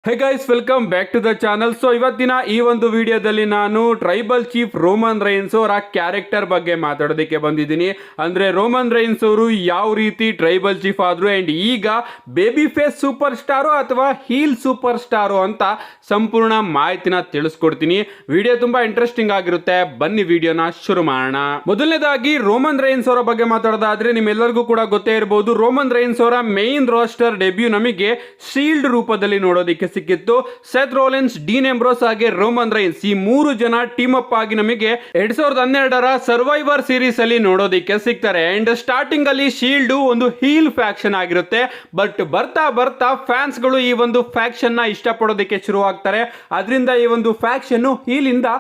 Hey guys, welcome back to the channel. So ಇವತ್ತಿನ ಈ ಒಂದು ವಿಡಿಯೋದಲ್ಲಿ ನಾನು ಟ್ರೈಬಲ್ ಚೀಫ್ ರೋಮನ್ ರೈನ್ಸ್ ಅವರ ಕ್ಯಾರೆಕ್ಟರ್ ಬಗ್ಗೆ ಮಾತಾಡೋದಕ್ಕೆ ಬಂದಿದ್ದೀನಿ. ಅಂದ್ರೆ ರೋಮನ್ ರೈನ್ಸ್ ಅವರು ಯಾವ ರೀತಿ ಟ್ರೈಬಲ್ ಚೀಫ್ ಆದ್ರು ಅಂಡ್ ಈಗ ಬೇಬಿ ಫೇಸ್ ಸೂಪರ್ ಸ್ಟಾರು ಅಥವಾ ಹೀಲ್ ಸೂಪರ್ ಸ್ಟಾರು ಅಂತ ಸಂಪೂರ್ಣ ಮಾಹಿತಿನ ತಿಳಿಸ್ಕೊಡ್ತೀನಿ. ವಿಡಿಯೋ ತುಂಬಾ ಇಂಟ್ರೆಸ್ಟಿಂಗ್ ಆಗಿರುತ್ತೆ. ಬನ್ನಿ ವಿಡಿಯೋನ ಶುರು ಮಾಡೋಣ. ಮೊದಲನೇದಾಗಿ ರೋಮನ್ ರೈನ್ಸ್ ಅವರ ಬಗ್ಗೆ ಮಾತಾಡೋದಾದ್ರೆ ನಿಮ್ಮೆಲ್ಲರಿಗೂ ಕೂಡ ಗೊತ್ತೇ ಇರಬಹುದು. ರೋಮನ್ ರೈನ್ಸ್ ಅವರ ಮೇನ್ ರೋಸ್ಟರ್ ಡೆಬ್ಯೂ ನಮಗೆ ಶೀಲ್ಡ್ ರೂಪದಲ್ಲಿ ನೋಡೋದಕ್ಕೆ ಸಿಕ್ಕಿತ್ತು. ಸೆತ್ ರೋಲೆನ್ಸ್, ಡೀನ್ ಎಂಬ್ರೋಸ್ ಹಾಗೆ ರೋಮನ್ ರೈನ್ಸ್ ಈ ಮೂರು ಜನ ಟೀಮ್ ಅಪ್ ಆಗಿ ನಮಗೆ 2012ರ ಸರ್ವೈವರ್ ಸೀರೀಸ್ ಅಲ್ಲಿ ನೋಡೋದಕ್ಕೆ ಸಿಗ್ತಾರೆ. ಅಂಡ್ ಸ್ಟಾರ್ಟಿಂಗ್ ಅಲ್ಲಿ ಶೀಲ್ಡ್ ಒಂದು ಹೀಲ್ ಫ್ಯಾಕ್ಷನ್ ಆಗಿರುತ್ತೆ. ಬಟ್ ಬರ್ತಾ ಬರ್ತಾ ಫ್ಯಾನ್ಸ್ ಗಳು ಈ ಒಂದು ಫ್ಯಾಕ್ಷನ್ ನ ಇಷ್ಟಪಡೋದಕ್ಕೆ ಶುರು ಆಗ್ತಾರೆ. ಅದರಿಂದ ಈ ಒಂದು ಫ್ಯಾಕ್ಷನ್ ಹೀಲ್ ಇಂದ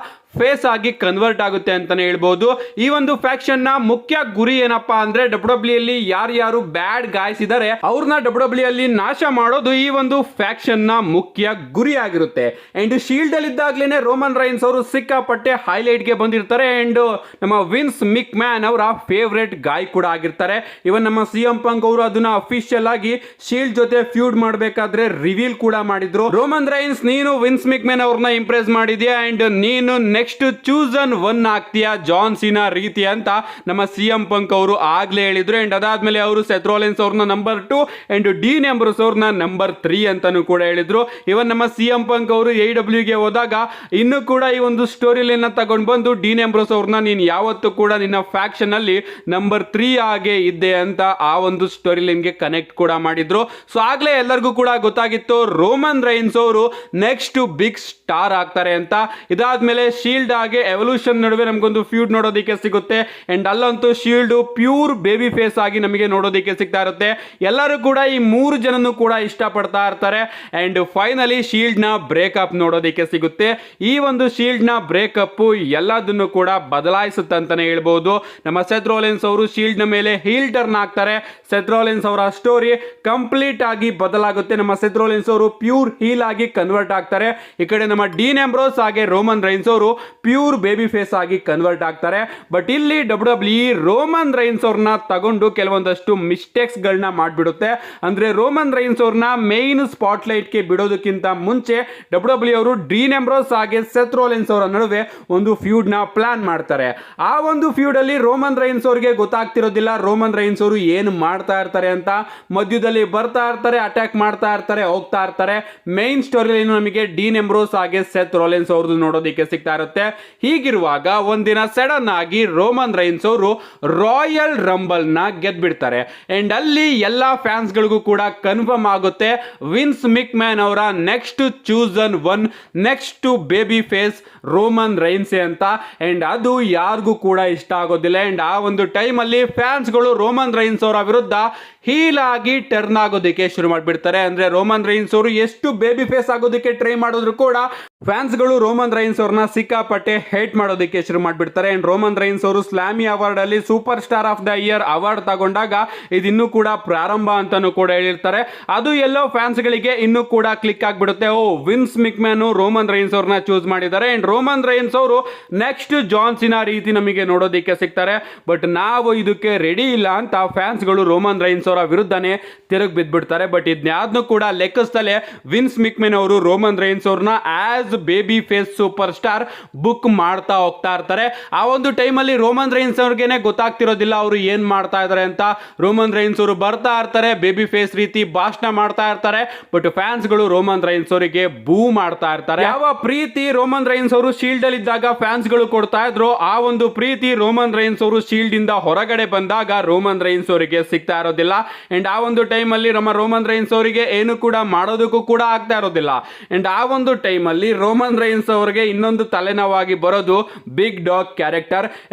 ಫೇಸ್ ಆಗಿ ಕನ್ವರ್ಟ್ ಆಗುತ್ತೆ ಅಂತಾನೆ ಹೇಳ್ಬಹುದು. ಈ ಒಂದು ಫ್ಯಾಕ್ಷನ್ ನ ಮುಖ್ಯ ಗುರಿ ಏನಪ್ಪಾ ಅಂದ್ರೆ ಡಬ್ಲ್ಯೂ ಅಲ್ಲಿ ಯಾರು ಬ್ಯಾಡ್ ಗಾಯ್ಸ್ ಇದಾರೆ ಅವ್ರನ್ನ ಡಬ್ಲ್ಯೂ ಅಲ್ಲಿ ನಾಶ ಮಾಡೋದು ಈ ಒಂದು ಫ್ಯಾಕ್ಷನ್ ನ ಮುಖ್ಯ ಗುರಿ ಆಗಿರುತ್ತೆ. ಅಂಡ್ ಶೀಲ್ಡ್ ಅಲ್ಲಿ ಇದ್ದಾಗ್ಲೇನೆ ರೋಮನ್ ರೈನ್ಸ್ ಅವರು ಸಿಕ್ಕಾಪಟ್ಟೆ ಹೈಲೈಟ್ ಗೆ ಬಂದಿರ್ತಾರೆ. ಅಂಡ್ ನಮ್ಮ ವಿನ್ಸ್ ಮಿಕ್ ಮ್ಯಾನ್ ಅವರ ಫೇವರೇಟ್ ಗಾಯ್ ಕೂಡ ಆಗಿರ್ತಾರೆ. ಇವನ್ ನಮ್ಮ CM ಪಂಕ್ ಅವರು ಅದನ್ನ ಅಫಿಷಿಯಲ್ ಆಗಿ ಶೀಲ್ಡ್ ಜೊತೆ ಫ್ಯೂಡ್ ಮಾಡಬೇಕಾದ್ರೆ ರಿವೀಲ್ ಕೂಡ ಮಾಡಿದ್ರು. ರೋಮನ್ ರೈನ್ಸ್, ನೀನು ವಿನ್ಸ್ ಮಿಕ್ ಮ್ಯಾನ್ ಅವ್ರನ್ನ ಇಂಪ್ರೆಸ್ ಮಾಡಿದ್ಯಾ ಅಂಡ್ ನೀನು ನೆಕ್ಸ್ಟ್ ಚೂಸನ್ 1 ಆಗ್ತೀಯಾ ಜಾನ್ ಸಿನಾ ರೀತಿ ಅಂತ ನಮ್ಮ CM ಪಂಕ್ ಅವರು ಆಗ್ಲೇ ಹೇಳಿದ್ರು. ಅಂಡ್ ಅದಾದ್ಮೇಲೆ ಅವರು ಸೆತ್ ರೋಲೆನ್ಸ್ ಅವ್ರನ್ನ ನಂಬರ್ 2 ಅಂಡ್ ಡೀನ್ ಎಂಬ್ರೋಸ್ ಅವ್ರನ್ನ ನಂಬರ್ 3 ಅಂತಾನು ಕೂಡ ಹೇಳಿದ್ರು. ಇವನ್ ನಮ್ಮ CM ಪಂಕ್ ಅವರು AEW ಗೆ ಹೋದಾಗ ಇನ್ನು ಕೂಡ ಈ ಒಂದು ಸ್ಟೋರಿ ಲೈನ್ ತಗೊಂಡು ಬಂದು ಡೀನ್ ಎಂಬ್ರೋಸ್ ಅವ್ರನ್ನ ನೀನ್ ಯಾವತ್ತೂ ಕೂಡ ನಿನ್ನ ಫ್ಯಾಕ್ಷನ್ ಅಲ್ಲಿ ನಂಬರ್ 3 ಆಗಿ ಇದ್ದೆ ಅಂತ ಆ ಒಂದು ಸ್ಟೋರಿ ಲೈನ್ ಗೆ ಕನೆಕ್ಟ್ ಕೂಡ ಮಾಡಿದ್ರು. ಸೊ ಆಗ್ಲೇ ಎಲ್ಲರಿಗೂ ಕೂಡ ಗೊತ್ತಾಗಿತ್ತು ರೋಮನ್ ರೈನ್ಸ್ ಅವರು ನೆಕ್ಸ್ಟ್ ಬಿಗ್ ಸ್ಟಾರ್ ಆಗ್ತಾರೆ ಅಂತ. ಇದಾದ್ಮೇಲೆ ಶೀಲ್ಡ್ ಹಾಗೆ ಎವಲ್ಯೂಷನ್ ನಡುವೆ ನಮಗೊಂದು ಫ್ಯೂಡ್ ನೋಡೋದಕ್ಕೆ ಸಿಗುತ್ತೆ. ಅಂಡ್ ಅಲ್ಲಂತೂ ಶೀಲ್ಡ್ ಪ್ಯೂರ್ ಬೇಬಿ ಫೇಸ್ ಆಗಿ ನಮಗೆ ನೋಡೋದಕ್ಕೆ ಸಿಗ್ತಾ ಇರುತ್ತೆ. ಎಲ್ಲರೂ ಕೂಡ ಈ ಮೂರು ಜನನು ಕೂಡ ಇಷ್ಟಪಡ್ತಾ ಇರ್ತಾರೆ. ಅಂಡ್ ಫೈನಲಿ ಶೀಲ್ಡ್ ನ ಬ್ರೇಕಪ್ ನೋಡೋದಕ್ಕೆ ಸಿಗುತ್ತೆ. ಈ ಒಂದು ಶೀಲ್ಡ್ ನ ಬ್ರೇಕಪ್ ಎಲ್ಲದನ್ನು ಕೂಡ ಬದಲಾಯಿಸುತ್ತೆ ಅಂತಾನೆ ಹೇಳ್ಬಹುದು. ನಮ್ಮ ಸೆತ್ ರೋಲೆನ್ಸ್ ಅವರು ಶೀಲ್ಡ್ ನ ಮೇಲೆ ಹೀಲ್ ಟರ್ನ್ ಆಗ್ತಾರೆ. ಸೆತ್ ರೋಲೆನ್ಸ್ ಅವರ ಸ್ಟೋರಿ ಕಂಪ್ಲೀಟ್ ಆಗಿ ಬದಲಾಗುತ್ತೆ. ನಮ್ಮ ಸೆತ್ ರೋಲೆನ್ಸ್ ಅವರು ಪ್ಯೂರ್ ಹೀಲ್ ಆಗಿ ಕನ್ವರ್ಟ್ ಆಗ್ತಾರೆ. ಈ ಕಡೆ ನಮ್ಮ ಡೀನ್ ಎಂಬ್ರೋಸ್ ಹಾಗೆ ರೋಮನ್ ರೈನ್ಸ್ ಅವರು ಪ್ಯೂರ್ ಬೇಬಿ ಫೇಸ್ ಆಗಿ ಕನ್ವರ್ಟ್ ಆಗ್ತಾರೆ. ಬಟ್ ಇಲ್ಲಿ ಡಬ್ಲ್ಯೂ ರೋಮನ್ ರೈನ್ಸ್ ಅವ್ರನ್ನ ತಗೊಂಡು ಕೆಲವೊಂದಷ್ಟು ಮಿಸ್ಟೇಕ್ಸ್ ಗಳನ್ನ ಮಾಡ್ಬಿಡುತ್ತೆ. ಅಂದ್ರೆ ರೋಮನ್ ರೈನ್ಸ್ ಅವ್ರನ್ನ ಮೇನ್ ಸ್ಪಾಟ್ ಲೈಟ್ ಗೆ ಬಿಡೋದಕ್ಕಿಂತ ಮುಂಚೆ ಡಬ್ಲ್ಯೂ ಅವರು ಡೀನ್ ಎಂಬ್ರೋಸ್ ಹಾಗೆ ಸೆತ್ ರೋಲೆನ್ಸ್ ಅವರ ನಡುವೆ ಒಂದು ಫ್ಯೂಡ್ ನ ಪ್ಲಾನ್ ಮಾಡ್ತಾರೆ. ಆ ಒಂದು ಫ್ಯೂಡ್ ಅಲ್ಲಿ ರೋಮನ್ ರೈನ್ಸ್ ಅವ್ರಿಗೆ ಗೊತ್ತಾಗ್ತಿರೋದಿಲ್ಲ ರೋಮನ್ ರೈನ್ಸ್ ಅವರು ಏನು ಮಾಡ್ತಾ ಇರ್ತಾರೆ ಅಂತ. ಮಧ್ಯದಲ್ಲಿ ಬರ್ತಾ ಇರ್ತಾರೆ, ಅಟ್ಯಾಕ್ ಮಾಡ್ತಾ ಇರ್ತಾರೆ, ಹೋಗ್ತಾ ಇರ್ತಾರೆ. ಮೇನ್ ಸ್ಟೋರಿ ಲೈನ್ ನಮಗೆ ಡೀನ್ ಎಂಬ್ರೋಸ್ ಹಾಗೆ ಸೆತ್ ರೋಲೆನ್ಸ್ ಅವ್ರದ್ದು ನೋಡೋದಕ್ಕೆ ಸಿಗ್ತಾ ಇರುತ್ತೆ. ಹೀಗಿರುವಾಗ ಒಂದಿನ ಸಡನ್ ಆಗಿ ರೋಮನ್ ರೈನ್ಸ್ ಅವರು ರಾಯಲ್ ರಂಬಲ್ ನ ಗೆದ್ಬಿಡ್ತಾರೆ. ಅಂಡ್ ಅಲ್ಲಿ ಎಲ್ಲಾ ಫ್ಯಾನ್ಸ್ ಗಳಿಗೂ ಕೂಡ ಕನ್ಫರ್ಮ್ ಆಗುತ್ತೆ ವಿನ್ಸ್ ಮಿಕ್ ಮ್ಯಾನ್ ಅವರ next chosen 1 next baby face Roman Reigns ಅಂತ. ಅಂಡ್ ಅದು ಯಾರಿಗೂ ಕೂಡ ಇಷ್ಟ ಆಗೋದಿಲ್ಲ. ಅಂಡ್ ಆ ಒಂದು ಟೈಮ್ ಅಲ್ಲಿ ಫ್ಯಾನ್ಸ್ ಗಳು ರೋಮನ್ ರೈನ್ಸ್ ಅವರ ವಿರುದ್ಧ ಹೀಲ್ ಆಗಿ ಟರ್ನ್ ಆಗೋದಕ್ಕೆ ಶುರು ಮಾಡ್ಬಿಡ್ತಾರೆ. ಅಂದ್ರೆ ರೋಮನ್ ರೈನ್ಸ್ ಅವರು ಎಷ್ಟು ಬೇಬಿ ಫೇಸ್ ಆಗೋದಕ್ಕೆ ಟ್ರೈ ಮಾಡಿದ್ರು ಕೂಡ ಫ್ಯಾನ್ಸ್ ಗಳು ರೋಮನ್ ರೈನ್ಸ್ ಅವ್ರನ್ನ ಸಿಕ್ಕಾಪಟ್ಟೆ ಹೇಟ್ ಮಾಡೋದಕ್ಕೆ ಶುರು ಮಾಡ್ಬಿಡ್ತಾರೆ. ಅಂಡ್ ರೋಮನ್ ರೈನ್ಸ್ ಅವರು ಸ್ಲಾಮಿ ಅವಾರ್ಡ್ ಅಲ್ಲಿ super star of the year award ತಗೊಂಡಾಗ ಇದಿನ್ನೂ ಕೂಡ ಪ್ರಾರಂಭ ಅಂತಾನು ಕೂಡ ಹೇಳಿರ್ತಾರೆ. ಅದು ಎಲ್ಲೋ ಫ್ಯಾನ್ಸ್ ಗಳಿಗೆ ಇನ್ನೂ ಕೂಡ ಕ್ಲಿಕ್ ಆಗ್ಬಿಡುತ್ತೆ. ಓ, ವಿನ್ಸ್ ಮಿಕ್ ಮ್ಯಾನ್ ರೋಮನ್ ರೈನ್ಸ್ ಅವ್ರನ್ನ ಚೂಸ್ ಮಾಡಿದ್ದಾರೆ. ಅಂಡ್ ರೋಮನ್ ರೈನ್ಸ್ ಅವರು ನೆಕ್ಸ್ಟ್ ಜಾನ್ ಸಿನಾ ರೀತಿ ನಮಗೆ ನೋಡೋದಕ್ಕೆ ಸಿಗ್ತಾರೆ. ಬಟ್ ನಾವು ಇದಕ್ಕೆ ರೆಡಿ ಇಲ್ಲ ಅಂತ ಫ್ಯಾನ್ಸ್ ಗಳು ರೋಮನ್ ರೈನ್ಸ್ ಅವರ ವಿರುದ್ಧನೇ ತಿರುಗಿ ಬಿದ್ಬಿಡ್ತಾರೆ. ಬಟ್ ಇದನ್ಯಾದ್ನೂ ಕೂಡ ಲೆಕ್ಕಿಸದಲ್ಲೇ ವಿನ್ಸ್ ಮಿಕ್ ಮ್ಯಾನ್ ಅವರು ರೋಮನ್ ರೈನ್ಸ್ ಅವ್ರನ್ನ as baby face superstar book ಮಾಡ್ತಾ ಹೋಗ್ತಾ ಇರ್ತಾರೆ. ಆ ಒಂದು ಟೈಮ್ ಅಲ್ಲಿ ರೋಮನ್ ರೈನ್ಸ್ ಅವ್ರಿಗೇನೆ ಗೊತ್ತಾಗ್ತಿರೋದಿಲ್ಲ ಅವರು ಏನ್ ಮಾಡ್ತಾ ಇದಾರೆ ಅಂತ. ರೋಮನ್ ರೈನ್ಸ್ ಅವರು ಬರ್ತಾ ಇರ್ತಾರೆ, ಬೇಬಿ ಫೇಸ್ ರೀತಿ ಭಾಷಣ ಮಾಡ್ತಾ ಇರ್ತಾರೆ. ಬಟ್ ಫ್ಯಾನ್ಸ್ ಗಳು ರೋಮನ್ ರೈನ್ಸ್ ಅವರಿಗೆ ಬೂ ಮಾಡ್ತಾ ಇರ್ತಾರೆ. ಯಾವ ಪ್ರೀತಿ ರೋಮನ್ ರೈನ್ಸ್ ಅವರು ಶೀಲ್ಡ್ ಅಲ್ಲಿ ಇದ್ದಾಗ ಫ್ಯಾನ್ಸ್ ಗಳು ಕೊಡ್ತಾ ಇದ್ರು, ಆ ಒಂದು ಪ್ರೀತಿ ರೋಮನ್ ರೈನ್ಸ್ ಅವರು ಶೀಲ್ಡ್ ಇಂದ ಹೊರಗಡೆ ಬಂದಾಗ ರೋಮನ್ ರೈನ್ಸ್ ಅವರಿಗೆ ಸಿಗ್ತಾ ಇರೋದಿಲ್ಲ. ಅಂಡ್ ಆ ಒಂದು ಟೈಮ್ ಅಲ್ಲಿ ನಮ್ಮ ರೋಮನ್ ರೈನ್ಸ್ ಅವರಿಗೆ ಏನು ಕೂಡ ಮಾಡೋದಕ್ಕೂ ಕೂಡ ಆಗ್ತಾ ಇರೋದಿಲ್ಲ. ಅಂಡ್ ಆ ಒಂದು ಟೈಮ್ ಅಲ್ಲಿ ರೋಮನ್ ರೈನ್ಸ್ ಅವರಿಗೆ ಇನ್ನೊಂದು ತಲೆನೋವಾಗಿ ಬರೋದು ಬಿಗ್ ಡಾಗ್ ಕ್ಯಾರೆಕ್ಟರ್.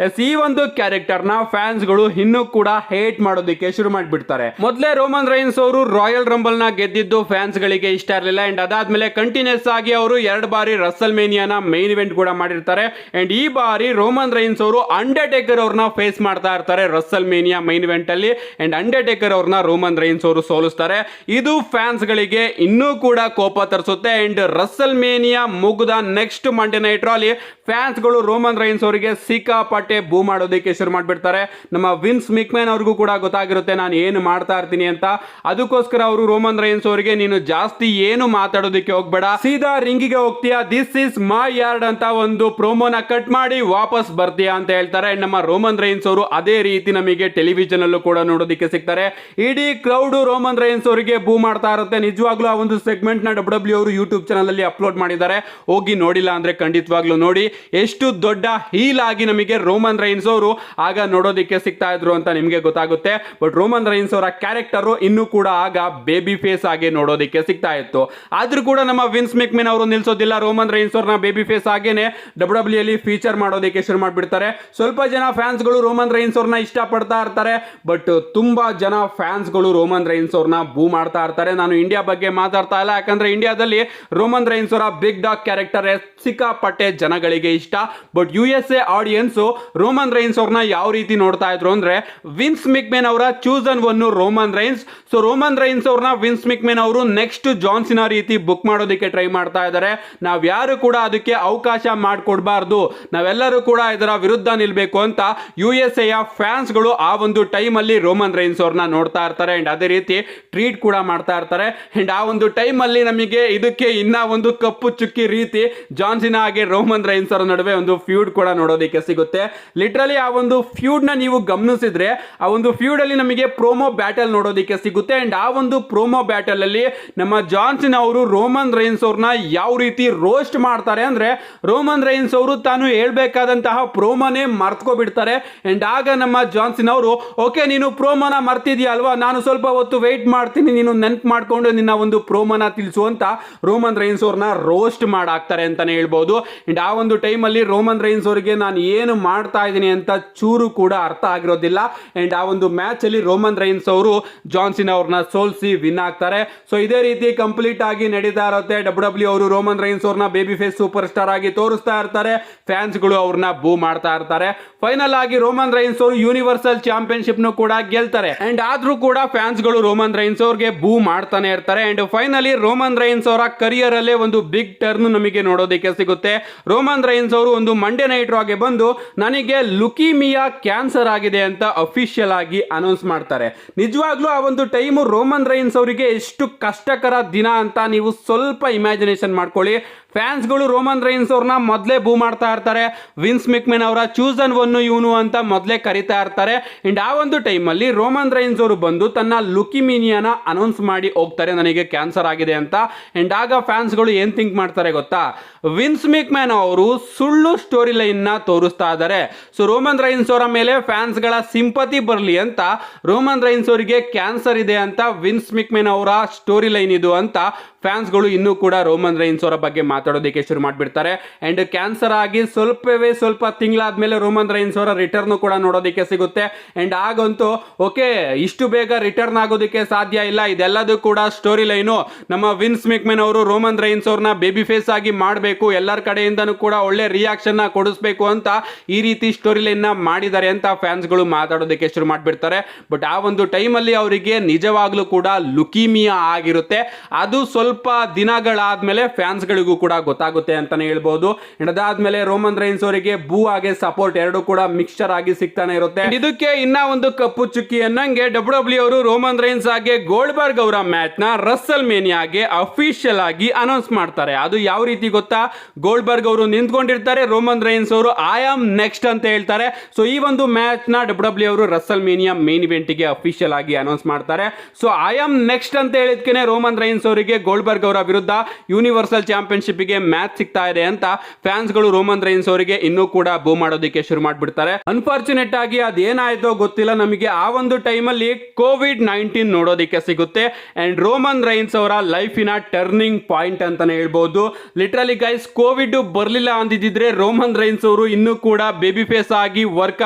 ಈ ಒಂದು ಕ್ಯಾರೆಕ್ಟರ್ ನ ಫ್ಯಾನ್ಸ್ ಗಳು ಇನ್ನೂ ಕೂಡ ಹೇಟ್ ಮಾಡೋದಕ್ಕೆ ಶುರು ಮಾಡಿಬಿಡ್ತಾರೆ. ಮೊದಲೇ ರೋಮನ್ ರೈನ್ಸ್ ಅವರು ರಾಯಲ್ ರಂಬಲ್ ನ ಗೆದ್ದಿದ್ದು ಫ್ಯಾನ್ಸ್ ಗಳಿಗೆ ಇಷ್ಟ ಇರಲಿಲ್ಲ. ಅಂಡ್ ಅದಾದ್ಮೇಲೆ ಕಂಟಿನ್ಯೂಸ್ ಆಗಿ ಅವರು 2 ಬಾರಿ ರಸಲ್ ಮೇನಿಯಾನ ಮೈನ್ ಇವೆಂಟ್ ಕೂಡ ಮಾಡಿರ್ತಾರೆ. ಅಂಡ್ ಈ ಬಾರಿ ರೋಮನ್ ರೈನ್ಸ್ ಅವರು ಅಂಡರ್ಟೇಕರ್ ಅವ್ರನ್ನ ಫೇಸ್ ಮಾಡ್ತಾ ಇರ್ತಾರೆ ರಸಲ್ ಮೇನಿಯಾ ಮೈನ್ ಇವೆಂಟ್ ಅಲ್ಲಿ. ಅಂಡ್ ಅಂಡರ್ಟೇಕರ್ ಅವ್ರನ್ನ ರೋಮನ್ ರೈನ್ಸ್ ಅವರು ಸೋಲಿಸ್ತಾರೆ. ಇದು ಫ್ಯಾನ್ಸ್ ಗಳಿಗೆ ಇನ್ನೂ ಕೂಡ ಕೋಪ ತರಿಸುತ್ತೆ. ಅಂಡ್ ರಸಲ್ ಮೇನಿಯಾ ಮುಗಿದ ನೆಕ್ಸ್ಟ್ ಮಂಡೇ ನೈಟ್ ರಾಲಿ ಅಲ್ಲಿ ಫ್ಯಾನ್ಸ್ಗಳು ರೋಮನ್ ರೈನ್ಸ್ ಅವರಿಗೆ ಸಿಕ್ಕಾಪಟ್ಟೆ ಬೂ ಮಾಡೋದಕ್ಕೆ ಶುರು ಮಾಡ್ಬಿಡ್ತಾರೆ. ನಮ್ಮ ವಿನ್ಸ್ ಮಿಕ್ಮ್ಯಾನ್ ಅವ್ರಿಗೂ ಕೂಡ ಗೊತ್ತಾಗಿರುತ್ತೆ ನಾನು ಏನು ಮಾಡ್ತಾ ಇರ್ತೀನಿ ಅಂತ. ಅದಕ್ಕೋಸ್ಕರ ಅವರು ರೋಮನ್ ರೈನ್ಸ್ ಅವರಿಗೆ ನೀನು ಜಾಸ್ತಿ ಏನು ಮಾತಾಡೋದಕ್ಕೆ ಹೋಗ್ಬೇಡ, ಸೀದಾ ರಿಂಗಿಗೆ ಹೋಗ್ತೀಯಾ, ದಿಸ್ ಇಸ್ ಮೈ ಯಾರ್ಡ್ ಅಂತ ಒಂದು ಪ್ರೋಮೋನ ಕಟ್ ಮಾಡಿ ವಾಪಸ್ ಬರ್ತೀಯಾ ಅಂತ ಹೇಳ್ತಾರೆ. ನಮ್ಮ ರೋಮನ್ ರೈನ್ಸ್ ಅವರು ಅದೇ ರೀತಿ ನಮಗೆ ಟೆಲಿವಿಷನ್ ಅಲ್ಲೂ ಕೂಡ ನೋಡೋದಕ್ಕೆ ಸಿಗ್ತಾರೆ. ಇಡೀ ಕ್ರೌಡ್ ರೋಮನ್ ರೈನ್ಸ್ ಅವರಿಗೆ ಬೂ ಮಾಡ್ತಾ ಇರುತ್ತೆ. ನಿಜವಾಗ್ಲೂ ಆ ಒಂದು ಸೆಗ್ಮೆಂಟ್ ನ ಡಬ್ಲ್ಯೂ ಅವರು ಯೂಟ್ಯೂಬ್ ಚಾನಲ್ ಅಲ್ಲಿ ಅಪ್ಲೋಡ್ ಮಾಡಿದ್ದಾರೆ. ಹೋಗಿ ನೋಡಿಲ್ಲ ಅಂದ್ರೆ ಖಂಡಿತವಾಗ್ಲೂ ನೋಡಿ. ಎಷ್ಟು ದೊಡ್ಡ ಹೀಲ್ ಆಗಿ ನಮಗೆ ರೋಮನ್ ರೈನ್ಸ್ ಅವರು ಆಗ ನೋಡೋದಕ್ಕೆ ಸಿಗ್ತಾ ಇದ್ರು ಅಂತ ನಿಮಗೆ ಗೊತ್ತಾಗುತ್ತೆ. ಬಟ್ ರೋಮನ್ ರೈನ್ಸ್ ಅವರ ಕ್ಯಾರೆಕ್ಟರ್ ಇನ್ನೂ ಕೂಡ ಆಗ ಬೇಬಿ ಫೇಸ್ ಆಗಿ ನೋಡೋದಕ್ಕೆ ಸಿಗ್ತಾ ಇತ್ತು. ಆದ್ರೂ ಕೂಡ ನಮ್ಮ ವಿನ್ಸ್ ಮೆಕ್ಮೆನ್ ಅವರು ನಿಲ್ಸೋದಿಲ್ಲ. ರೋಮನ್ ರೈನ್ಸ್ ಅವ್ರನ್ನ ಬೇಬಿ ಫೇಸ್ ಆಗೇನೆ ಡಬ್ಲ್ಯೂ ಅಲ್ಲಿ ಫೀಚರ್ ಮಾಡೋದಕ್ಕೆ ಶುರು ಮಾಡ್ಬಿಡ್ತಾರೆ. ಸ್ವಲ್ಪ ಜನ ಫ್ಯಾನ್ಸ್ ಗಳು ರೋಮನ್ ರೈನ್ಸ್ ಅವ್ರನ್ನ ಇಷ್ಟ ಪಡ್ತಾ ಇರ್ತಾರೆ. ಬಟ್ ತುಂಬಾ ಜನ ಫ್ಯಾನ್ಸ್ ಗಳು ರೋಮನ್ ರೈನ್ಸ್ ಅವ್ರನ್ನ ಬೂ ಮಾಡ್ತಾ ಇರ್ತಾರೆ. ನಾನು ಇಂಡಿಯಾ ಬಗ್ಗೆ ಮಾತಾಡ್ತಾ ಇಲ್ಲ, ಯಾಕಂದ್ರೆ ಇಂಡಿಯಾದಲ್ಲಿ ರೋಮನ್ ರೈನ್ಸ್ ಅವರ ಬಿಗ್ ಡಾಗ್ ಕ್ಯಾರೆಕ್ಟರ್ ಸಿಕ್ಕಾಪಟ್ಟೆ ಜನಗಳಿಗೆ ಇಷ್ಟ. But USA audience Roman Reigns ಅವ್ರನ್ನ ಯಾವ ರೀತಿ ನೋಡ್ತಾ ಇದ್ರು ಅಂದ್ರೆ ವಿನ್ಸ್ ಮಿಕ್ಮೆನ್ ಅವರ chosen one Roman Reigns. So Roman Reigns ಅವ್ರನ್ನ ವಿನ್ಸ್ ಮಿಕ್ಮೆನ್ ಅವರು ನೆಕ್ಸ್ಟ್ ಜಾನ್ ಸಿನಾ ರೀತಿ ಬುಕ್ ಮಾಡೋದಕ್ಕೆ ಟ್ರೈ ಮಾಡ್ತಾ ಇದ್ದಾರೆ. ನಾವ್ ಯಾರು ಕೂಡ ಅದಕ್ಕೆ ಅವಕಾಶ ಮಾಡಿಕೊಡ್ಬಾರ್ದು, ನಾವೆಲ್ಲರೂ ಕೂಡ ಇದರ ವಿರುದ್ಧ ನಿಲ್ಬೇಕು ಅಂತ USA ಫ್ಯಾನ್ಸ್ ಗಳು ಆ ಒಂದು ಟೈಮ್ ಅಲ್ಲಿ ರೋಮನ್ ರೈನ್ಸ್ ಅವ್ರನ್ನ ನೋಡ್ತಾ ಇರ್ತಾರೆ. ಅಂಡ್ ಅದೇ ರೀತಿ ಟ್ರೀಟ್ ಕೂಡ ಮಾಡ್ತಾ ಇರ್ತಾರೆ. ಅಂಡ್ ಆ ಒಂದು ಟೈಮ್ ಅಲ್ಲಿ ನಮಗೆ ಇದಕ್ಕೆ ಇನ್ನ ಒಂದು ಕಪ್ಪು ಚುಕ್ಕಿ ರೀತಿ ಜಾನ್ ಸಿನಾ ಹಾಗೆ ರೋಮನ್ ರೈನ್ಸ್ ಅವರ ನಡುವೆ ಒಂದು ಫ್ಯೂಡ್ ಕೂಡ ನೋಡೋದಕ್ಕೆ ಸಿಗುತ್ತೆ. ಲಿಟ್ರಲಿ ಆ ಒಂದು ಫ್ಯೂಡ್ ನ ನೀವು ಗಮನಿಸಿದ್ರೆ ಆ ಒಂದು ಫ್ಯೂಡ್ ಅಲ್ಲಿ ನಮಗೆ ಪ್ರೋಮೋ ಬ್ಯಾಟಲ್ ನೋಡೋದಕ್ಕೆ ಸಿಗುತ್ತೆ. ಅಂಡ್ ಆ ಒಂದು ಪ್ರೋಮೋ ಬ್ಯಾಟಲ್ ಅಲ್ಲಿ ನಮ್ಮ ಜಾನ್ ಸಿನಾ ಅವರು ರೋಮನ್ ರೈನ್ಸ್ ಅವ್ರನ್ನ ಯಾವ ರೀತಿ ರೋಸ್ಟ್ ಮಾಡ್ತಾರೆ ಅಂದ್ರೆ ರೋಮನ್ ರೈನ್ಸ್ ಅವರು ತಾನು ಹೇಳ್ಬೇಕಾದಂತಹ ಪ್ರೋಮೋನೇ ಮರ್ತ್ಕೊಬಿಡ್ತಾರೆ. ಅಂಡ್ ಆಗ ನಮ್ಮ ಜಾನ್ ಸಿನಾ ಅವರು ಓಕೆ ನೀನು ಪ್ರೋಮೋನ ಮರ್ತಿದ್ಯಾ ಅಲ್ವಾ, ನಾನು ಸ್ವಲ್ಪ ಹೊತ್ತು ವೆಯ್ಟ್ ಮಾಡ್ತೀನಿ, ನೀನು ನೆನ್ಪು ಮಾಡ್ಕೊಂಡು ನಿನ್ನ ಒಂದು ಪ್ರೋಮೋನ ತಿಳಿಸು ಅಂತ ರೋಮನ್ ರೈನ್ಸ್ ಅವ್ರನ್ನ ರೋಸ್ಟ್ ಮಾಡಾಕ್ತಾರೆ ಅಂತಾನೆ ಹೇಳ್ಬೋದು. ಅಂಡ್ ಆ ಒಂದು ಟೈಮ್ ಅಲ್ಲಿ ರೋಮನ್ ರೈನ್ಸ್ ಅವರಿಗೆ ನಾನು ಏನು ಮಾಡ್ತಾ ಇದ್ದೀನಿ ಅಂತ ಚೂರು ಕೂಡ ಅರ್ಥ ಆಗಿರೋದಿಲ್ಲ. ಅಂಡ್ ಆ ಒಂದು ಮ್ಯಾಚ್ ಅಲ್ಲಿ ರೋಮನ್ ರೈನ್ಸ್ ಅವರು ಜಾನ್ ಸಿನಾ ಅವ್ರನ್ನ ಸೋಲ್ಸಿ ವಿನ್ ಆಗ್ತಾರೆ. ಸೊ ಇದೇ ರೀತಿ ಕಂಪ್ಲೀಟ್ ಆಗಿ ನಡೀತಾ ಇರುತ್ತೆ. ಡಬ್ಲ್ಯೂ ಅವರು ರೋಮನ್ ರೈನ್ಸ್ ಅವ್ರನ್ನ ಬೇಬಿ ಫೇಸ್ ಸೂಪರ್ ಸ್ಟಾರ್ ಆಗಿ ತೋರಿಸ್ತಾ ಇರ್ತಾರೆ. ಫ್ಯಾನ್ಸ್ ಗಳು ಅವ್ರನ್ನ ಬೂ ಮಾಡ್ತಾ ಇರ್ತಾರೆ. ಫೈನಲ್ ಆಗಿ ರೋಮನ್ ರೈನ್ಸ್ ಅವರು ಯೂನಿವರ್ಸಲ್ ಚಾಂಪಿಯನ್ಶಿಪ್ ನು ಕೂಡ ಗೆಲ್ತಾರೆ. ಅಂಡ್ ಆದ್ರೂ ಕೂಡ ಫ್ಯಾನ್ಸ್ ಗಳು ರೋಮನ್ ರೈನ್ಸ್ ಅವ್ರಿಗೆ ಬೂ ಮಾಡ್ತಾನೆ ಇರ್ತಾರೆ. ಅಂಡ್ ಫೈನಲಿ ರೋಮನ್ ರೈನ್ಸ್ ಅವರ ಕರಿಯರ್ ಅಲ್ಲೇ ಒಂದು ಬಿಗ್ ಟರ್ನ್ ನಮಗೆ ನೋಡೋದಕ್ಕೆ ಸಿಗುತ್ತೆ. ರೋಮನ್ ರೈನ್ಸ್ ಅವರು ಒಂದು ಮಂಡೇ ನೈಟ್ ರಾಗೆ ಬಂದು ನನಗೆ ಲುಕಿಮಿಯಾ ಕ್ಯಾನ್ಸರ್ ಆಗಿದೆ ಅಂತ ಅಫಿಷಿಯಲ್ ಆಗಿ ಅನೌನ್ಸ್ ಮಾಡ್ತಾರೆ. ನಿಜವಾಗ್ಲೂ ಆ ಒಂದು ಟೈಮ್ ರೋಮನ್ ರೈನ್ಸ್ ಅವರಿಗೆ ಎಷ್ಟು ಕಷ್ಟಕರ ದಿನ ಅಂತ ನೀವು ಸ್ವಲ್ಪ ಇಮ್ಯಾಜಿನೇಷನ್ ಮಾಡ್ಕೊಳ್ಳಿ. ಫ್ಯಾನ್ಸ್ಗಳು ರೋಮನ್ ರೈನ್ಸ್ ಅವ್ರನ್ನ ಮೊದಲೇ ಬೂ ಮಾಡ್ತಾ ಇರ್ತಾರೆ. ವಿನ್ಸ್ ಮಿಕ್ಮೆನ್ ಅವರ ಚೂಸನ್ ಒನ್ ಇವನು ಅಂತ ಮೊದಲೇ ಕರಿತಾ ಇರ್ತಾರೆ. ಅಂಡ್ ಆ ಒಂದು ಟೈಮ್ ಅಲ್ಲಿ ರೋಮನ್ ರೈನ್ಸ್ ಅವರು ಬಂದು ತನ್ನ ಲುಕಿಮಿನಿಯಾನ ಅನೌನ್ಸ್ ಮಾಡಿ ಹೋಗ್ತಾರೆ, ನನಗೆ ಕ್ಯಾನ್ಸರ್ ಆಗಿದೆ ಅಂತ. ಅಂಡ್ ಆಗ ಫ್ಯಾನ್ಸ್ಗಳು ಏನ್ ಥಿಂಕ್ ಮಾಡ್ತಾರೆ ಗೊತ್ತಾ, ವಿನ್ಸ್ ಮಿಕ್ಮ್ಯಾನ್ ಅವರು ಸುಳ್ಳು ಸ್ಟೋರಿ ಲೈನ್ ನ ತೋರಿಸ್ತಾ ಇದ್ದಾರೆ. ಸೊ ರೋಮನ್ ರೈನ್ಸ್ ಅವರ ಮೇಲೆ ಫ್ಯಾನ್ಸ್ ಗಳ ಸಿಂಪತಿ ಬರಲಿ ಅಂತ ರೋಮನ್ ರೈನ್ಸ್ ಅವರಿಗೆ ಕ್ಯಾನ್ಸರ್ ಇದೆ ಅಂತ ವಿನ್ಸ್ ಮಿಕ್ಮ್ಯಾನ್ ಅವರ ಸ್ಟೋರಿ ಲೈನ್ ಇದು ಅಂತ ಫ್ಯಾನ್ಸ್ಗಳು ಇನ್ನೂ ಕೂಡ ರೋಮನ್ ರೈನ್ಸ್ ಅವರ ಬಗ್ಗೆ ಮಾತಾಡೋದಕ್ಕೆ ಶುರು ಮಾಡಿಬಿಡ್ತಾರೆ. ಅಂಡ್ ಕ್ಯಾನ್ಸರ್ ಆಗಿ ಸ್ವಲ್ಪ ತಿಂಗಳಾದ್ಮೇಲೆ ರೋಮನ್ ರೈನ್ಸ್ ಅವರ ರಿಟರ್ನ್ ಕೂಡ ನೋಡೋದಕ್ಕೆ ಸಿಗುತ್ತೆ. ಅಂಡ್ ಆಗಂತೂ ಓಕೆ ಇಷ್ಟು ಬೇಗ ರಿಟರ್ನ್ ಆಗೋದಕ್ಕೆ ಸಾಧ್ಯ ಇಲ್ಲ, ಇದೆಲ್ಲದೂ ಕೂಡ ಸ್ಟೋರಿ ಲೈನು. ನಮ್ಮ ವಿನ್ಸ್ ಮಿಕ್ಮೆನ್ ಅವರು ರೋಮನ್ ರೈನ್ಸ್ ಅವ್ರನ್ನ ಬೇಬಿ ಫೇಸ್ ಆಗಿ ಮಾಡಬೇಕು, ಎಲ್ಲರ ಕಡೆಯಿಂದನೂ ಕೂಡ ಒಳ್ಳೆ ರಿಯಾಕ್ಷನ್ ನ ಕೊಡಿಸ್ಬೇಕು ಅಂತ ಈ ರೀತಿ ಸ್ಟೋರಿ ಲೈನ್ ನ ಮಾಡಿದ್ದಾರೆ ಅಂತ ಫ್ಯಾನ್ಸ್ಗಳು ಮಾತಾಡೋದಕ್ಕೆ ಶುರು ಮಾಡಿಬಿಡ್ತಾರೆ. ಬಟ್ ಆ ಒಂದು ಟೈಮ್ ಅಲ್ಲಿ ಅವರಿಗೆ ನಿಜವಾಗ್ಲೂ ಕೂಡ ಲುಕಿಮಿಯಾ ಆಗಿರುತ್ತೆ. ಅದು ಸ್ವಲ್ಪ ದಿನಗಳಾದ್ಮೇಲೆ ಫ್ಯಾನ್ಸ್ ಗಳಿಗೂ ಕೂಡ ಗೊತ್ತಾಗುತ್ತೆ ಅಂತಾನೆ ಹೇಳ್ಬಹುದು. ಅದಾದ್ಮೇಲೆ ರೋಮನ್ ರೈನ್ಸ್ ಅವರಿಗೆ ಬೂ ಆಗಿ ಸಪೋರ್ಟ್ ಎರಡು ಕೂಡ ಮಿಕ್ಸ್ಚರ್ ಆಗಿ ಸಿಗ್ತಾನೆ ಇರುತ್ತೆ. ಇದಕ್ಕೆ ಇನ್ನ ಒಂದು ಕಪ್ಪು ಚುಕ್ಕಿ ಅನ್ನಂಗೆ ಡಬ್ಲ್ಯೂ ಅವರು ರೋಮನ್ ರೈನ್ಸ್ ಆಗಿ ಗೋಲ್ಡ್ಬರ್ಗ್ ಅವರ ಮ್ಯಾಚ್ ನ ರಸ್ಸಲ್ ಮೇನಿಯಾಗೆ ಅಫಿಷಿಯಲ್ ಆಗಿ ಅನೌನ್ಸ್ ಮಾಡ್ತಾರೆ. ಅದು ಯಾವ ರೀತಿ ಗೊತ್ತಾ, ಗೋಲ್ಡ್ಬರ್ಗ್ ಅವರು ನಿಂತ್ಕೊಂಡಿರ್ತಾರೆ, ರೋಮನ್ ರೈನ್ಸ್ ಅವರು ಐ ಆಮ್ ನೆಕ್ಸ್ಟ್ ಅಂತ ಹೇಳ್ತಾರೆ. ಸೊ ಈ ಒಂದು ಮ್ಯಾಚ್ ನ ಡಬ್ಲ್ಯೂ ಅವರು ರಸ್ಸಲ್ ಮೇನಿಯಾ ಮೇನ್ ಇವೆಂಟ್ ಗೆ ಅಫಿಷಿಯಲ್ ಆಗಿ ಅನೌನ್ಸ್ ಮಾಡ್ತಾರೆ. ಸೊ ಐ ಆಮ್ ನೆಕ್ಸ್ಟ್ ಅಂತ ಹೇಳಿದ್ಕೆ ರೋಮನ್ ರೈನ್ಸ್ ಅವರಿಗೆ ಗೋಲ್ಡ್ಬರ್ಗ್ ಅವರ ವಿರುದ್ಧ ಯೂನಿವರ್ಸಲ್ ಚಾಂಪಿಯನ್ಶಿಪ್ ಗೆ ಮ್ಯಾಚ್ ಸಿಗ್ತಾ ಇದೆ ಅಂತ ಫ್ಯಾನ್ಸ್ ಗಳು ರೋಮನ್ ರೈನ್ಸ್ ಅವರಿಗೆ ಇನ್ನೂ ಕೂಡ ಬೂ ಮಾಡೋದಕ್ಕೆ ಶುರು ಮಾಡ್ಬಿಡ್ತಾರೆ. ಅನ್ಫಾರ್ಚುನೇಟ್ ಆಗಿ ಅದೇನಾಯ್ತೋ ಗೊತ್ತಿಲ್ಲ, ನಮಗೆ ಆ ಒಂದು ಟೈಮ್ ಅಲ್ಲಿ COVID-19 ನೋಡೋದಕ್ಕೆ ಸಿಗುತ್ತೆ. ಅಂಡ್ ರೋಮನ್ ರೈನ್ಸ್ ಅವರ ಲೈಫಿನ ಟರ್ನಿಂಗ್ ಪಾಯಿಂಟ್ ಅಂತಾನೆ ಹೇಳ್ಬಹುದು. ಲಿಟರಲಿ ಗೈಸ್, ಕೋವಿಡ್ ಬರ್ಲಿಲ್ಲ ಅಂದಿದ್ರೆ ರೋಮನ್ ರೈನ್ಸ್ ಅವರು ಇನ್ನೂ ಕೂಡ ಬೇಬಿ ಫೇಸ್ ಆಗಿ ವರ್ಕ್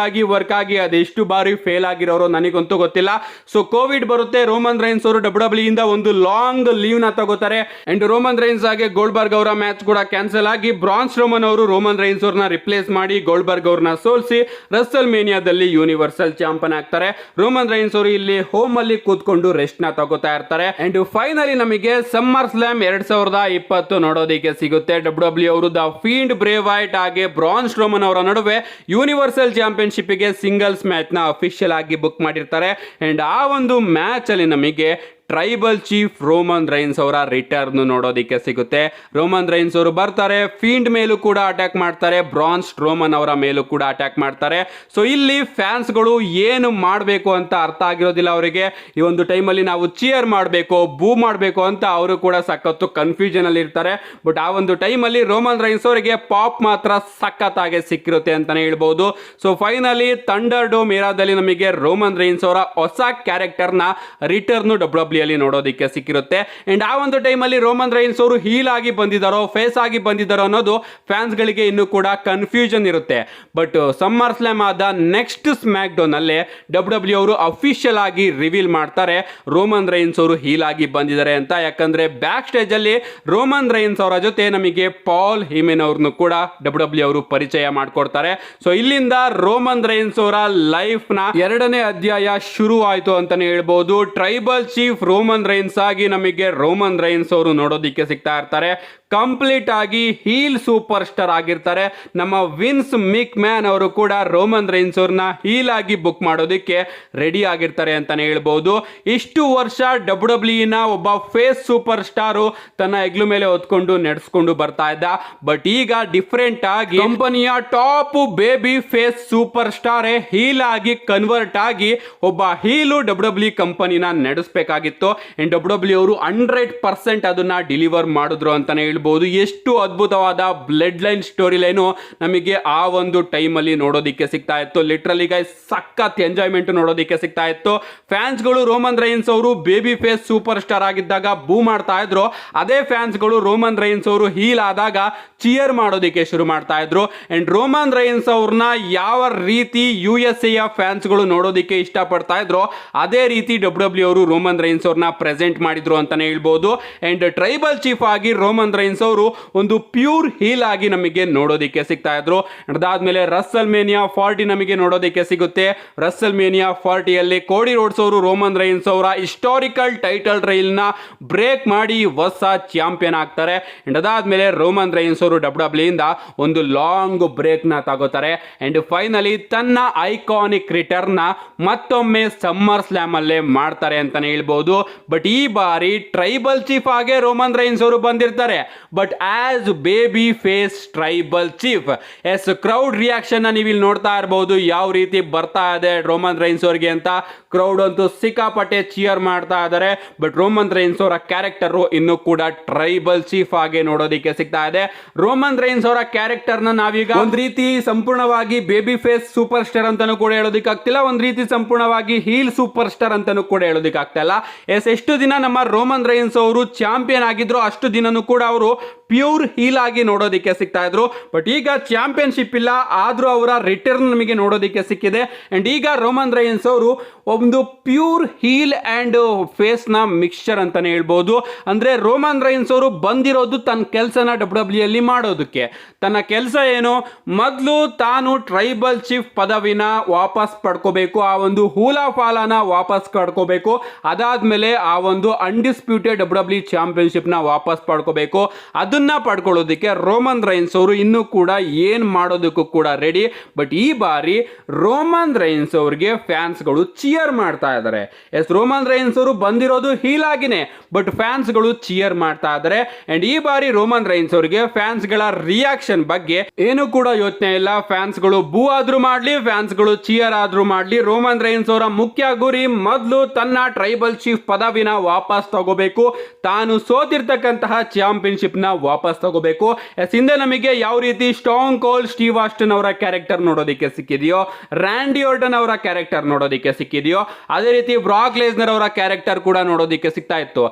ಆಗಿ ಅದೆಷ್ಟು ಬಾರಿ ಫೇಲ್ ಆಗಿರೋರು ನನಗಂತೂ ಗೊತ್ತಿಲ್ಲ. ಸೊ ಕೋವಿಡ್ ಬರುತ್ತೆ, ರೋಮನ್ ರೈನ್ಸ್ ಅವರು ಡಬ್ಲ್ಯೂ ಇಂದ ಒಂದು ಲಾಂಗ್ ಲೀವ್ ನ ತಗೋತಾರೆ. ಅಂಡ್ ರೋಮನ್ ರೈನ್ಸ್ ಆಗಿ ಗೋಲ್ಡ್ಬರ್ಗ್ ಅವರ ಮ್ಯಾಚ್ ಕೂಡ ಕ್ಯಾನ್ಸಲ್ ಆಗಿ ಬ್ರಾನ್ ಸ್ಟ್ರೋಮನ್ ಅವರು ರೋಮನ್ ರೈನ್ಸ್ ಅವ್ರನ್ನ ರಿಪ್ಲೇಸ್ ಮಾಡಿ ಗೋಲ್ಡ್ಬರ್ಗ್ ಅವ್ರನ್ನ ಸೋಲಿಸಿ ರಸ್ಸಲ್ ಮೇನಿಯಾದಲ್ಲಿ ಯೂನಿವರ್ಸಲ್ ಚಾಂಪಿಯನ್ ಆಗ್ತಾರೆ. ರೋಮನ್ ರೈನ್ಸ್ ಅವರು ಇಲ್ಲಿ ಹೋಮ್ ಅಲ್ಲಿ ಕೂತ್ಕೊಂಡು ರೆಸ್ಟ್ ನ ತಗೋತಾ ಇರ್ತಾರೆ. ಅಂಡ್ ಫೈನಲಿ ನಮಗೆ ಸಮ್ಮರ್ ಸ್ಲಾಮ್ 2020 ನೋಡೋದಕ್ಕೆ ಸಿಗುತ್ತೆ. ಡಬ್ಲ್ಯೂ ಅವರು ದ ಫೀಂಡ್ ಬ್ರೇ ವೈಟ್ ಹಾಗೆ ಬ್ರಾನ್ ಸ್ಟ್ರೋಮನ್ ಅವರ ನಡುವೆ ಯೂನಿವರ್ಸಲ್ ಚಾಂಪಿಯನ್ಶಿಪ್ಗೆ ಸಿಂಗಲ್ಸ್ ಮ್ಯಾಚ್ನ ಅಫಿಷಿಯಲ್ ಆಗಿ ಬುಕ್ ಮಾಡಿರ್ತಾರೆ. ಆ್ಯಂಡ್ ಆ ಒಂದು ಮ್ಯಾಚಲ್ಲಿ ನಮಗೆ ಟ್ರೈಬಲ್ ಚೀಫ್ ರೋಮನ್ ರೈನ್ಸ್ ಅವರ ರಿಟರ್ನ್ ನೋಡೋದಕ್ಕೆ ಸಿಗುತ್ತೆ. ರೋಮನ್ ರೈನ್ಸ್ ಅವರು ಬರ್ತಾರೆ, ಫೀಂಡ್ ಮೇಲೂ ಕೂಡ ಅಟ್ಯಾಕ್ ಮಾಡ್ತಾರೆ, ಬ್ರಾನ್ ಸ್ಟ್ರೋಮನ್ ಅವರ ಮೇಲೂ ಕೂಡ ಅಟ್ಯಾಕ್ ಮಾಡ್ತಾರೆ. ಸೊ ಇಲ್ಲಿ ಫ್ಯಾನ್ಸ್ಗಳು ಏನು ಮಾಡಬೇಕು ಅಂತ ಅರ್ಥ ಆಗಿರೋದಿಲ್ಲ ಅವರಿಗೆ. ಈ ಒಂದು ಟೈಮಲ್ಲಿ ನಾವು ಚಿಯರ್ ಮಾಡಬೇಕು, ಬೂ ಮಾಡಬೇಕು ಅಂತ ಅವರು ಕೂಡ ಸಖತ್ತು ಕನ್ಫ್ಯೂಷನ್ ಅಲ್ಲಿ ಇರ್ತಾರೆ. ಬಟ್ ಆ ಒಂದು ಟೈಮಲ್ಲಿ ರೋಮನ್ ರೈನ್ಸ್ ಅವರಿಗೆ ಪಾಪ್ ಮಾತ್ರ ಸಖತ್ತಾಗಿ ಸಿಕ್ಕಿರುತ್ತೆ ಅಂತಾನೆ ಹೇಳ್ಬೋದು. ಸೊ ಫೈನಲಿ ಥಂಡರ್ ಡೋಮ್ ಏರಾದಲ್ಲಿ ನಮಗೆ ರೋಮನ್ ರೈನ್ಸ್ ಅವರ ಹೊಸ ಕ್ಯಾರೆಕ್ಟರ್ನ ರಿಟರ್ನ್ ಡಬ್ಲ್ಯೂ ಅಲ್ಲಿ ನೋಡೋದಕ್ಕೆ ಸಿಕ್ಕಿರುತ್ತೆ. ಅಂಡ್ ಆ ಒಂದು ಟೈಮಲ್ಲಿ ರೋಮನ್ ರೈನ್ಸ್ ಅವರು ಹೀಲ್ ಆಗಿ ಬಂದಿದ್ದಾರೋ ಫೇಸ್ ಆಗಿ ಬಂದಿದ್ದಾರೋ ಅನ್ನೋದು ಫ್ಯಾನ್ಸ್ ಗಳಿಗೆ ಇನ್ನೂ ಕೂಡ ಕನ್ಫ್ಯೂಷನ್ ಇರುತ್ತೆ. ಬಟ್ ಸಮ್ಮರ್ ಸ್ಲಾಮ್ ಆದ ನೆಕ್ಸ್ಟ್ ಸ್ಮ್ಯಾಕ್ ಡೌನ್ ಅಲ್ಲೇ ಡಬ್ಲ್ಯೂ ಅವರು ಅಫಿಷಿಯಲ್ ಆಗಿ ರಿವೀಲ್ ಮಾಡ್ತಾರೆ ರೋಮನ್ ರೈನ್ಸ್ ಅವರು ಹೀಲ್ ಆಗಿ ಬಂದಿದ್ದಾರೆ ಅಂತ. ಯಾಕಂದ್ರೆ ಬ್ಯಾಕ್ ಸ್ಟೇಜ್ ಅಲ್ಲಿ ರೋಮನ್ ರೈನ್ಸ್ ಅವರ ಜೊತೆ ನಮಗೆ ಪಾಲ್ ಹಿಮೆನ್ ಅವ್ರನ್ನು ಕೂಡ ಡಬ್ಲ್ಯೂ ಅವರು ಪರಿಚಯ ಮಾಡ್ಕೊಡ್ತಾರೆ. ಸೊ ಇಲ್ಲಿಂದ ರೋಮನ್ ರೈನ್ಸ್ ಅವರ ಲೈಫ್ ನ 2ನೇ ಅಧ್ಯಾಯ ಶುರು ಆಯ್ತು ಅಂತಾನೆ ಹೇಳ್ಬಹುದು. ಟ್ರೈಬಲ್ ಚೀಫ್ ರೋಮನ್ ರೈನ್ಸ್ ಆಗಿ ನಮಗೆ ರೋಮನ್ ರೈನ್ಸ್ ಅವರು ನೋಡೋದಿಕ್ಕೆ ಸಿಗ್ತಾ ಇರ್ತಾರೆ. ಕಂಪ್ಲೀಟ್ ಆಗಿ ಹೀಲ್ ಸೂಪರ್ ಸ್ಟಾರ್ ಆಗಿರ್ತಾರೆ. ನಮ್ಮ ವಿನ್ಸ್ ಮಿಕ್ ಮ್ಯಾನ್ ಅವರು ಕೂಡ ರೋಮನ್ ರೈನ್ಸ್ ಅವ್ರನ್ನ ಹೀಲ್ ಆಗಿ ಬುಕ್ ಮಾಡೋದಕ್ಕೆ ರೆಡಿ ಆಗಿರ್ತಾರೆ ಅಂತಾನೆ ಹೇಳ್ಬಹುದು. ಇಷ್ಟು ವರ್ಷ ಡಬ್ಲ್ಯೂ ನ ಒಬ್ಬ ಫೇಸ್ ಸೂಪರ್ ಸ್ಟಾರು ತನ್ನ ಹೆಗ್ಲು ಮೇಲೆ ಹೊತ್ಕೊಂಡು ನಡೆಸ್ಕೊಂಡು ಬರ್ತಾ ಇದ್ದ. ಬಟ್ ಈಗ ಡಿಫರೆಂಟ್ ಆಗಿ ಕಂಪನಿಯ top baby face superstar heel ಆಗಿ ಕನ್ವರ್ಟ್ ಆಗಿ ಒಬ್ಬ ಹೀಲು ಡಬ್ಲ್ಯೂ ಕಂಪನಿನ ನಡೆಸಬೇಕಾಗಿತ್ತು. ಡಬ್ಲ್ಯೂ ಅವರು 100% ಅದನ್ನ ಡಿಲಿವರ್ ಮಾಡಿದ್ರು ಅಂತಾನೆ ಹೇಳ್ಬೋದು. ಎಷ್ಟು ಅದ್ಭುತವಾದ ಬ್ಲಡ್ ಲೈನ್ ಸ್ಟೋರಿ ಲೈನು ನಮಗೆ ಆ ಒಂದು ಟೈಮಲ್ಲಿ ನೋಡೋದಿಕ್ಕೆ ಸಿಗ್ತಾ ಇತ್ತು. ಲಿಟ್ರಲಿ ಗೈಸ್ ಸಖತ್ ಎಂಜಾಯ್ಮೆಂಟ್ ನೋಡೋದಿಕ್ಕೆ ಸಿಗ್ತಾ ಇತ್ತು. ಫ್ಯಾನ್ಸ್ಗಳು ರೋಮನ್ ರೈನ್ಸ್ ಅವರು ಬೇಬಿ ಫೇಸ್ ಸೂಪರ್ ಸ್ಟಾರ್ ಆಗಿದ್ದಾಗ ಬೂ ಮಾಡ್ತಾ ಇದ್ರು. ಅದೇ ಫ್ಯಾನ್ಸ್ಗಳು ರೋಮನ್ ರೈನ್ಸ್ ಅವರು ಹೀಲ್ ಆದಾಗ ಚಿಯರ್ ಮಾಡೋದಿಕ್ಕೆ ಶುರು ಮಾಡ್ತಾ ಇದ್ರು. ಅಂಡ್ ರೋಮನ್ ರೈನ್ಸ್ ಅವ್ರನ್ನ ಯಾವ ರೀತಿ USA ಫ್ಯಾನ್ಸ್ಗಳು ನೋಡೋದಿಕ್ಕೆ ಇಷ್ಟಪಡ್ತಾ ಇದ್ರು ಅದೇ ರೀತಿ ಡಬ್ಲ್ಯೂ ಅವರು ರೋಮನ್ ರೈನ್ಸ್ ಅವ್ರನ್ನ ಪ್ರೆಸೆಂಟ್ ಮಾಡಿದ್ರು ಅಂತಾನೆ ಹೇಳ್ಬೋದು. ಅಂಡ್ ಟ್ರೈಬಲ್ ಚೀಫ್ ಆಗಿ ರೋಮನ್ ರೈನ್ಸ್ ಅವರು ಒಂದು ಪ್ಯೂರ್ ಹೀಲ್ ಆಗಿ ನಮಗೆ ನೋಡೋದಿಕ್ಕೆ ಸಿಗ್ತಾ ಇದ್ರು. ಅದಾದ್ಮೇಲೆ ರಸಲ್ ಮೇನಿಯಾ 40 ನಮಗೆ ನೋಡೋದಿಕ್ಕೆ ಸಿಗುತ್ತೆ. ರಸಲ್ ಮೇನಿಯಾ 40ಯಲ್ಲಿ ಕೋಡಿ ರೋಡ್ಸ್ ಅವರು ರೋಮನ್ ರೈನ್ಸ್ ಅವರ ಹಿಸ್ಟಾರಿಕಲ್ ಟೈಟಲ್ ರೈಲ್ ನ ಬ್ರೇಕ್ ಮಾಡಿ ಹೊಸ ಚಾಂಪಿಯನ್ ಆಗ್ತಾರೆ. ಅಂಡ್ ಅದಾದ್ಮೇಲೆ ರೋಮನ್ ರೈನ್ಸ್ ಅವರು ಡಬ್ಲ್ಯೂ ಇಂದ ಒಂದು ಲಾಂಗ್ ಬ್ರೇಕ್ ನ ತಗೋತಾರೆ. ಅಂಡ್ ಫೈನಲಿ ತನ್ನ ಐಕಾನಿಕ್ ರಿಟರ್ನ್ ಮತ್ತೊಮ್ಮೆ ಸಮ್ಮರ್ ಸ್ಲಾಮ್ ಅಲ್ಲೇ ಮಾಡ್ತಾರೆ ಅಂತಾನೆ ಹೇಳ್ಬಹುದು. ಬಟ್ ಈ ಬಾರಿ ಟ್ರೈಬಲ್ ಚೀಫ್ ಆಗಿ ರೋಮನ್ ರೈನ್ಸ್ ಅವರು ಬಂದಿರ್ತಾರೆ. But as baby face tribal chief ಎಸ್ ಕ್ರೌಡ್ ರಿಯಾಕ್ಷನ್ ನೀವು ಇಲ್ಲಿ ನೋಡ್ತಾ ಇರಬಹುದು ಯಾವ ರೀತಿ ಬರ್ತಾ ಇದೆ ರೋಮನ್ ರೈನ್ಸ್ ಅವರಿಗೆ ಅಂತ. ಕ್ರೌಡ್ ಅಂತೂ ಸಿಕ್ಕಾಪಟ್ಟೆ ಚಿಯರ್ ಮಾಡ್ತಾ ಇದ್ದಾರೆ. ಬಟ್ ರೋಮನ್ ರೈನ್ಸ್ ಅವರ ಕ್ಯಾರೆಕ್ಟರ್ ಇನ್ನೂ ಕೂಡ ಟ್ರೈಬಲ್ ಚೀಫ್ ಆಗಿ ನೋಡೋದಿಕ್ಕೆ ಸಿಗ್ತಾ ಇದೆ. ರೋಮನ್ ರೈನ್ಸ್ ಅವರ ಕ್ಯಾರೆಕ್ಟರ್ ನ ನಾವೀಗ ಒಂದ್ ರೀತಿ ಸಂಪೂರ್ಣವಾಗಿ ಬೇಬಿ ಫೇಸ್ ಸೂಪರ್ ಸ್ಟಾರ್ ಅಂತಾನೂ ಕೂಡ ಹೇಳೋದಿಕ್ಕೆ ಆಗ್ತಿಲ್ಲ, ಒಂದ್ ರೀತಿ ಸಂಪೂರ್ಣವಾಗಿ ಹೀಲ್ ಸೂಪರ್ ಸ್ಟಾರ್ ಅಂತಾನೂ ಕೂಡ ಹೇಳೋದಿಕ್ಕೆ ಆಗ್ತಾ ಇಲ್ಲ. ಎಸ್ ಎಷ್ಟು ದಿನ ನಮ್ಮ ರೋಮನ್ ರೈನ್ಸ್ ಅವರು ಚಾಂಪಿಯನ್ ಆಗಿದ್ರು ಅಷ್ಟು ದಿನನೂ ಕೂಡ ಅವರು ಪ್ಯೂರ್ ಹೀಲ್ ಆಗಿ ನೋಡೋದಿಕ್ಕೆ ಸಿಗ್ತಾ ಇದ್ರು. ಬಟ್ ಈಗ ಚಾಂಪಿಯನ್ಶಿಪ್ ಇಲ್ಲ, ಆದ್ರೂ ಅವರ ರಿಟರ್ನ್ ನಮಗೆ ನೋಡೋದಿಕ್ಕೆ ಸಿಕ್ಕಿದೆ. ಅಂಡ್ ಈಗ ರೋಮನ್ ರೈನ್ಸ್ ಅವರು ಒಂದು ಪ್ಯೂರ್ ಹೀಲ್ ಅಂಡ್ ಫೇಸ್ ನ ಮಿಕ್ಸ್ಚರ್ ಅಂತಾನೆ ಹೇಳ್ಬೋದು. ಅಂದ್ರೆ ರೋಮನ್ ರೈನ್ಸ್ ಅವರು ಬಂದಿರೋದು ತನ್ನ ಕೆಲಸನ ಡಬ್ಲ್ಯೂ ಅಲ್ಲಿ ಮಾಡೋದಕ್ಕೆ. ತನ್ನ ಕೆಲಸ ಏನು, ಮೊದಲು ತಾನು ಟ್ರೈಬಲ್ ಚೀಫ್ ಪದವಿನ ವಾಪಸ್ ಪಡ್ಕೋಬೇಕು, ಆ ಒಂದು ಹೂಲಾ ಫಾಲಾನ ವಾಪಸ್ ಪಡ್ಕೋಬೇಕು. ಅದಾದ್ಮೇಲೆ ಆ ಒಂದು ಅನ್ಡಿಸ್ಪ್ಯೂಟೆಡ್ ಡಬ್ಲ್ಯೂ ಚಾಂಪಿಯನ್ಶಿಪ್ ನ ವಾಪಸ್ ಪಡ್ಕೋಬೇಕು. ಅದನ್ನ ಪಡ್ಕೊಳ್ಳೋದಕ್ಕೆ ರೋಮನ್ ರೈನ್ಸ್ ಅವರು ಇನ್ನೂ ಕೂಡ ಏನ್ ಮಾಡೋದಕ್ಕೂ ಕೂಡ ರೆಡಿ. ಬಟ್ ಈ ಬಾರಿ ರೋಮನ್ ರೈನ್ಸ್ ಅವರಿಗೆ ಫ್ಯಾನ್ಸ್ಗಳು ಚಿಯರ್ ಮಾಡ್ತಾ ಇದ್ದಾರೆ. ಎಸ್ ರೋಮನ್ ರೈನ್ಸ್ ಅವರು ಬಂದಿರೋದು ಹೀಲ್ ಆಗಿನೇ, ಬಟ್ ಫ್ಯಾನ್ಸ್ಗಳು ಚಿಯರ್ ಮಾಡ್ತಾ ಇದ್ದಾರೆ. ಅಂಡ್ ಈ ಬಾರಿ ರೋಮನ್ ರೈನ್ಸ್ ಅವರಿಗೆ ಫ್ಯಾನ್ಸ್ಗಳ ರಿಯಾಕ್ಷನ್ ಬಗ್ಗೆ ಏನು ಕೂಡ ಯೋಚನೆ ಇಲ್ಲ. ಫ್ಯಾನ್ಸ್ಗಳು ಬೂ ಆದ್ರೂ ಮಾಡ್ಲಿ, ಫ್ಯಾನ್ಸ್ಗಳು ಚಿಯರ್ ಆದ್ರೂ ಮಾಡ್ಲಿ, ರೋಮನ್ ರೈನ್ಸ್ ಅವರ ಮುಖ್ಯ ಗುರಿ ಮೊದಲು ತನ್ನ ಟ್ರೈಬಲ್ ಚೀಫ್ ಪದವಿನ ವಾಪಸ್ ತಗೋಬೇಕು, ತಾನು ಸೋತಿರ್ತಕ್ಕಂತಹ ಚಾಂಪಿಯನ್ಶಿಪ್ ನ ವಾಪಸ್ ತಗೋಬೇಕು. ಹಿಂದೆ ನಮಗೆ ಯಾವ ರೀತಿ ಸ್ಟಾಂಗ್ ಕೋಲ್ಡ್ ಸ್ಟೀವ್ ಆಸ್ಟನ್ ಅವರ ಕ್ಯಾರೆಕ್ಟರ್ ನೋಡೋದಿಕ್ಕೆ ಸಿಕ್ಕಿದೆಯೋ, ರ್ಯಾಂಡಿ ಆರ್ಟನ್ ಅವರ ಕ್ಯಾರೆಕ್ಟರ್ ನೋಡೋದಿಕ್ಕೆ ಸಿಕ್ಕಿದೆಯೋ, ಅದೇ ರೀತಿ ಬ್ರಾಕ್ ಲೆಸ್ನರ್ ಅವರ ಕ್ಯಾರೆಕ್ಟರ್ ಕೂಡ ನೋಡೋದಿಕ್ಕೆ ಸಿಗ್ತಾ ಇತ್ತು.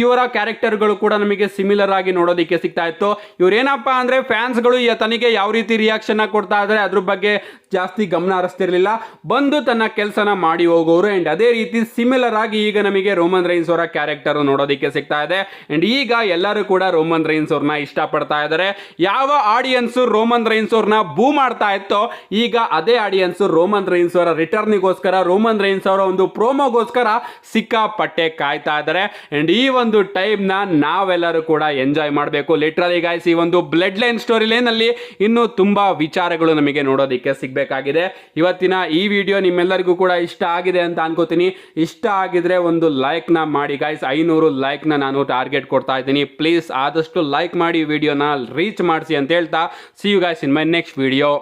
ಇವರ ಕ್ಯಾರೆಕ್ಟರ್ಗಳು ಕೂಡ ನಮಗೆ ಸಿಮಿಲರ್ ಆಗಿ ನೋಡೋದಿಕ್ಕೆ ಸಿಗ್ತಾ ಇತ್ತು. ಇವ್ರೇನಪ್ಪಾ ಅಂದ್ರೆ ಫ್ಯಾನ್ಸ್ಗಳು ತನಗೆ ಯಾವ ರೀತಿ ರಿಯಾಕ್ಷನ್ ಕೊಡ್ತಾ ಇದ್ದಾರೆ ಅದ್ರ ಬಗ್ಗೆ ಜಾಸ್ತಿ ಗಮನ ಹರಿಸ್ತಿರ್ಲಿಲ್ಲ, ಬಂದು ತನ್ನ ಕೆಲಸನ ಮಾಡಿ ಹೋಗೋರು. ಅಂಡ್ ಅದೇ ರೀತಿ ಸಿಮಿಲರ್ ಆಗಿ ಈಗ ನಮಗೆ ನಮಗೆ ರೋಮನ್ ರೈನ್ಸ್ ಅವರ ಕ್ಯಾರೆಕ್ಟರ್ ನೋಡೋದಕ್ಕೆ ಸಿಗ್ತಾ ಇದೆ. ಅಂಡ್ ಈಗ ಎಲ್ಲರೂ ಕೂಡ ರೋಮನ್ ರೈನ್ಸ್ ಅವ್ರನ್ನ ಇಷ್ಟಪಡ್ತಾ ಇದ್ದಾರೆ. ಯಾವ ಆಡಿಯನ್ಸ್ ರೋಮನ್ ರೈನ್ಸ್ ಅವ್ರನ್ನ ಬೂ ಮಾಡ್ತಾ ಇತ್ತೋ ಈಗ ಅದೇ ಆಡಿಯನ್ಸ್ ರೋಮನ್ ರೈನ್ಸ್ ಅವರ ರಿಟರ್ನಿಗೋಸ್ಕರ, ರೋಮನ್ ರೈನ್ಸ್ ಅವರ ಒಂದು ಪ್ರೋಮೋಗೋಸ್ಕರ ಸಿಕ್ಕಾಪಟ್ಟೆ ಕಾಯ್ತಾ ಇದ್ದಾರೆ. ಅಂಡ್ ಈ ಒಂದು ಟೈಮ್ ನ ನಾವೆಲ್ಲರೂ ಕೂಡ ಎಂಜಾಯ್ ಮಾಡಬೇಕು. ಲಿಟ್ರಲಿ ಗೈಸ್, ಈ ಒಂದು ಬ್ಲಡ್ ಲೈನ್ ಸ್ಟೋರಿ ಲೈನ್ ಅಲ್ಲಿ ಇನ್ನೂ ತುಂಬಾ ವಿಚಾರಗಳು ನಮಗೆ ನೋಡೋದಕ್ಕೆ ಸಿಗಬೇಕಾಗಿದೆ. ಇವತ್ತಿನ ಈ ವಿಡಿಯೋ ನಿಮ್ಮೆಲ್ಲರಿಗೂ ಕೂಡ ಇಷ್ಟ ಆಗಿದೆ ಅಂತ ಅನ್ಕೋತೀನಿ. ಇಷ್ಟ ಆಗಿದ್ರೆ ಒಂದು ಲೈಕ್ ನ ಮಾಡಿ ಗೈಸ್. 500 ಲೈಕ್ ನ ನಾನು ಟಾರ್ಗೆಟ್ ಕೊಡ್ತಾ ಇದ್ದೀನಿ. ಪ್ಲೀಸ್ ಆದಷ್ಟು ಲೈಕ್ ಮಾಡಿ, ವಿಡಿಯೋನ ರೀಚ್ ಮಾಡಿಸಿ ಅಂತ ಹೇಳ್ತಾ see you guys in my next video.